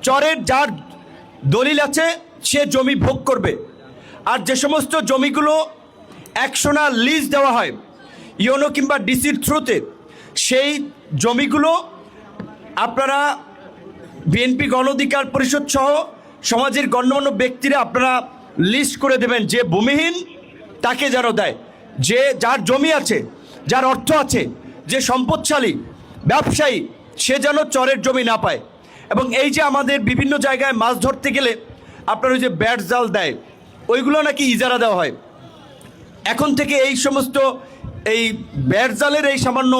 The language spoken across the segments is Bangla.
চরের যার দলিল আছে সে জমি ভোগ করবে। আর যে সমস্ত জমিগুলো একশোনা লিজ দেওয়া হয় ইউনো কিংবা ডিসির থ্রুতে, সেই জমিগুলো আপনারা বিএনপি গণ অধিকার পরিষদ সহ সমাজের গণ্যমান্য ব্যক্তিরা আপনারা লিস্ট করে দেবেন যে ভূমিহীন তাকে যেন দেয়, যে যার জমি আছে, যার অর্থ আছে, যে সম্পদশালী ব্যবসায়ী সে যেন চরের জমি না পায়। এবং এই যে আমাদের বিভিন্ন জায়গায় মাছ ধরতে গেলে আপনার ওই যে ব্যাট জাল দেয়, ওইগুলো নাকি ইজারা দেওয়া হয়। এখন থেকে এই সমস্ত এই ব্যাট জালের এই সামান্য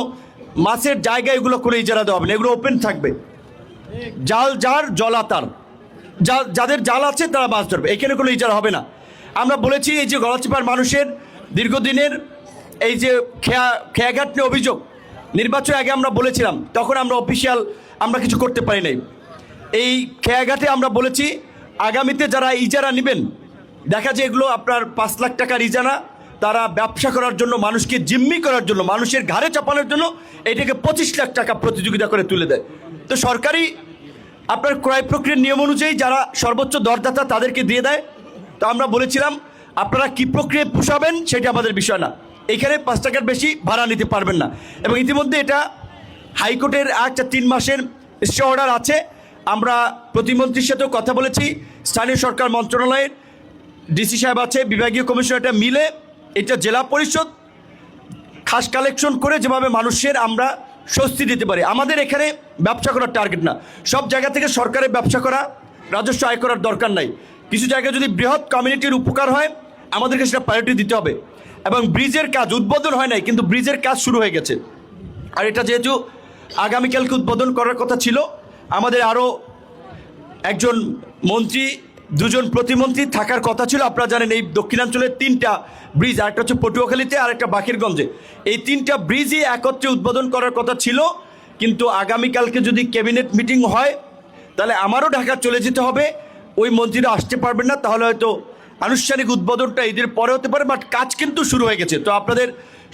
মাছের জায়গা এগুলো করে ইজারা দেওয়া হবে না, এগুলো ওপেন থাকবে। জাল যার জলা তার, যাদের জাল আছে তারা মাছ ধরবে, এখানে কোনো ইজারা হবে না। আমরা বলেছি এই যে গলাচিপার মানুষের দীর্ঘদিনের এই যে খেয়াঘাট নিয়ে অভিযোগ, নির্বাচন আগে আমরা বলেছিলাম, তখন আমরা অফিসিয়াল আমরা কিছু করতে পারি নাই। এই খেয়াঘাটে আমরা বলেছি আগামীতে যারা ইজারা নেবেন, দেখা যায় এগুলো আপনার 5 লাখ টাকার ইজারা, তারা ব্যবসা করার জন্য, মানুষকে জিম্মি করার জন্য, মানুষের ঘাড়ে চাপানোর জন্য এটাকে 25 লাখ টাকা প্রতিযোগিতা করে তুলে দেয়। তো সরকারি আপনার ক্রয় প্রক্রিয়ার নিয়ম অনুযায়ী যারা সর্বোচ্চ দরদাতা তাদেরকে দিয়ে দেয়। তো আমরা বলেছিলাম আপনারা কী প্রক্রিয়ায় পোষাবেন সেটা আমাদের বিষয় না, এখানে 5 টাকার বেশি ভাড়া নিতে পারবেন না। এবং ইতিমধ্যে এটা হাইকোর্টের একটা 3 মাসের স্টে অর্ডার আছে। আমরা প্রতিমন্ত্রীর সাথেও কথা বলেছি, স্থানীয় সরকার মন্ত্রণালয়ের ডিসি সাহেব আছে, বিভাগীয় কমিশনারটা মিলে এটা জেলা পরিষদ খাস কালেকশন করে যেভাবে মানুষের আমরা স্বস্তি দিতে পারি। আমাদের এখানে ব্যবসা করার টার্গেট না, সব জায়গা থেকে সরকারের ব্যবসা করা, রাজস্ব আয় করার দরকার নাই। কিছু জায়গায় যদি বৃহৎ কমিউনিটির উপকার হয় আমাদেরকে সেটা প্রায়োরিটি দিতে হবে। এবং ব্রিজের কাজ উদ্বোধন হয় নাই, কিন্তু ব্রিজের কাজ শুরু হয়ে গেছে। আর এটা যেহেতু আগামীকালকে উদ্বোধন করার কথা ছিল, আমাদের আরও একজন মন্ত্রী, 2 জন প্রতিমন্ত্রী থাকার কথা ছিল। আপনারা জানেন এই দক্ষিণাঞ্চলের 3টা ব্রিজ, আরেকটা হচ্ছে পটুয়াখালীতে আর একটা বাকেরগঞ্জে, এই 3টা ব্রিজই একত্রে উদ্বোধন করার কথা ছিল। কিন্তু আগামীকালকে যদি ক্যাবিনেট মিটিং হয় তাহলে আমারও ঢাকা চলে যেতে হবে, ওই মন্ত্রীরা আসতে পারবেন না, তাহলে হয়তো আনুষ্ঠানিক উদ্বোধনটা ঈদের পরে হতে পারে, বাট কাজ কিন্তু শুরু হয়ে গেছে। তো আপনাদের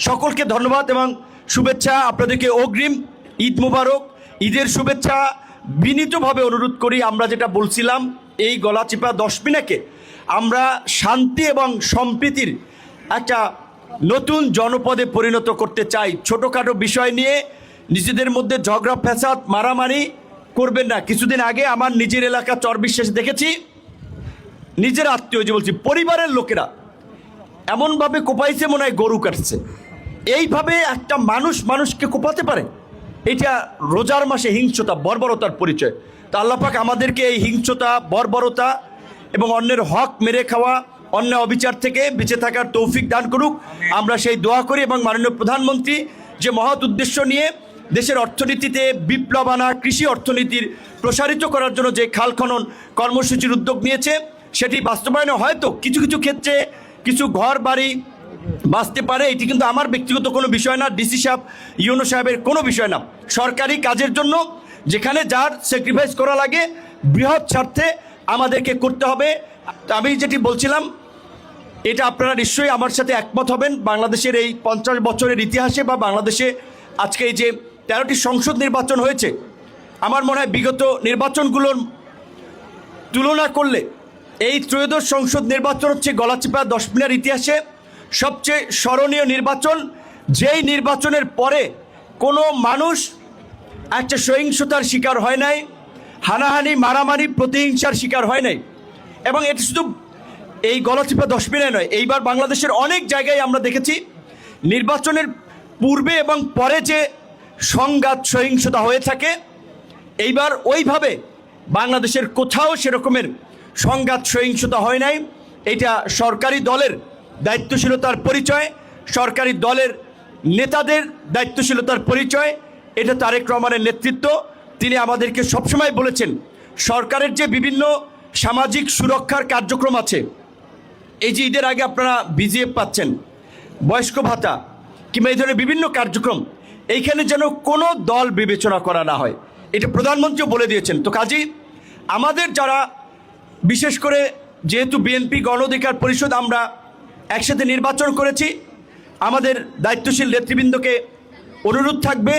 সকলকে ধন্যবাদ এবং শুভেচ্ছা, আপনাদেরকে অগ্রিম ঈদ মোবারক, ঈদের শুভেচ্ছা। বিনীতভাবে অনুরোধ করি, আমরা যেটা বলছিলাম এই গলাচিপা 10 মিনাকে আমরা শান্তি এবং সম্প্রীতির একটা নতুন জনপদে পরিণত করতে চাই। ছোটোখাটো বিষয় নিয়ে নিজেদের মধ্যে ঝগড়া ফ্যাসাদ মারামারি করবেন না। কিছুদিন আগে আমার নিজের এলাকা চরবিশ্বাসে দেখেছি, নিজের আত্মীয়, যে বলছি পরিবারের লোকেরা এমনভাবে কোপাইছে মনে হয় গরু কাটছে। এইভাবে একটা মানুষ মানুষকে কোপাতে পারে? এটা রোজার মাসে হিংস্রতা, বর্বরতার পরিচয়। তা আল্লাহ পাক আমাদেরকে এই হিংস্রতা, বর্বরতা এবং অন্যের হক মেরে খাওয়া, অন্যায় অবিচার থেকে বেঁচে থাকার তৌফিক দান করুক, আমরা সেই দোয়া করি। এবং মাননীয় প্রধানমন্ত্রী যে মহৎ উদ্দেশ্য নিয়ে দেশের অর্থনীতিতে বিপ্লব আনা, কৃষি অর্থনীতির প্রসারিত করার জন্য যে খাল খনন কর্মসূচির উদ্যোগ নিয়েছে, সেটি বাস্তবায়নে হয়তো কিছু কিছু ক্ষেত্রে কিছু ঘর বাড়ি বাঁচতে পারে। এটি কিন্তু আমার ব্যক্তিগত কোনো বিষয় না, ডিসি সাহেব, ইউনো সাহেবের কোনো বিষয় না। সরকারি কাজের জন্য যেখানে যার স্যাক্রিফাইস করা লাগে বৃহৎ স্বার্থে আমাদেরকে করতে হবে। আমি যেটি বলছিলাম এটা আপনারা নিশ্চয়ই আমার সাথে একমত হবেন। বাংলাদেশের এই 50 বছরের ইতিহাসে বা বাংলাদেশে আজকে এই যে 13টি সংসদ নির্বাচন হয়েছে, আমার মনে হয় বিগত নির্বাচনগুলোর তুলনা করলে এই ত্রয়োদশ সংসদ নির্বাচন হচ্ছে গলাচিপা 10 মিনার ইতিহাসে সবচেয়ে স্মরণীয় নির্বাচন। যেই নির্বাচনের পরে কোনো মানুষ একটা সহিংসতার শিকার হয় নাই, হানাহানি মারামারি প্রতিহিংসার শিকার হয় নাই। এবং এটা শুধু এই গলাচিপা 10 মিনায় নয়, এইবার বাংলাদেশের অনেক জায়গায় আমরা দেখেছি নির্বাচনের পূর্বে এবং পরে যে সংঘাত সহিংসতা হয়ে থাকে, এইবার ওইভাবে বাংলাদেশের কোথাও সেরকমের সংঘাত সহিংসতা হয় নাই। এটা সরকারি দলের দায়িত্বশীলতার পরিচয়, সরকারি দলের নেতাদের দায়িত্বশীলতার পরিচয়। এটা তারেক রহমানের নেতৃত্ব। তিনি আমাদেরকে সবসময় বলেছেন সরকারের যে বিভিন্ন সামাজিক সুরক্ষার কার্যক্রম আছে, এই যে ঈদের আগে আপনারা বিজিএফ পাচ্ছেন, বয়স্ক ভাতা কিংবা এই ধরনের বিভিন্ন কার্যক্রম, এইখানে যেন কোনো দল বিবেচনা করা না হয়, এটা প্রধানমন্ত্রীও বলে দিয়েছেন। তো কাজেই আমাদের যারা বিশেষ করে যেহেতু বিএনপি গণ অধিকার পরিষদ আমরা একসাথে নির্বাচন করেছি, আমাদের দায়িত্বশীল নেতৃবৃন্দকে অনুরোধ থাকবে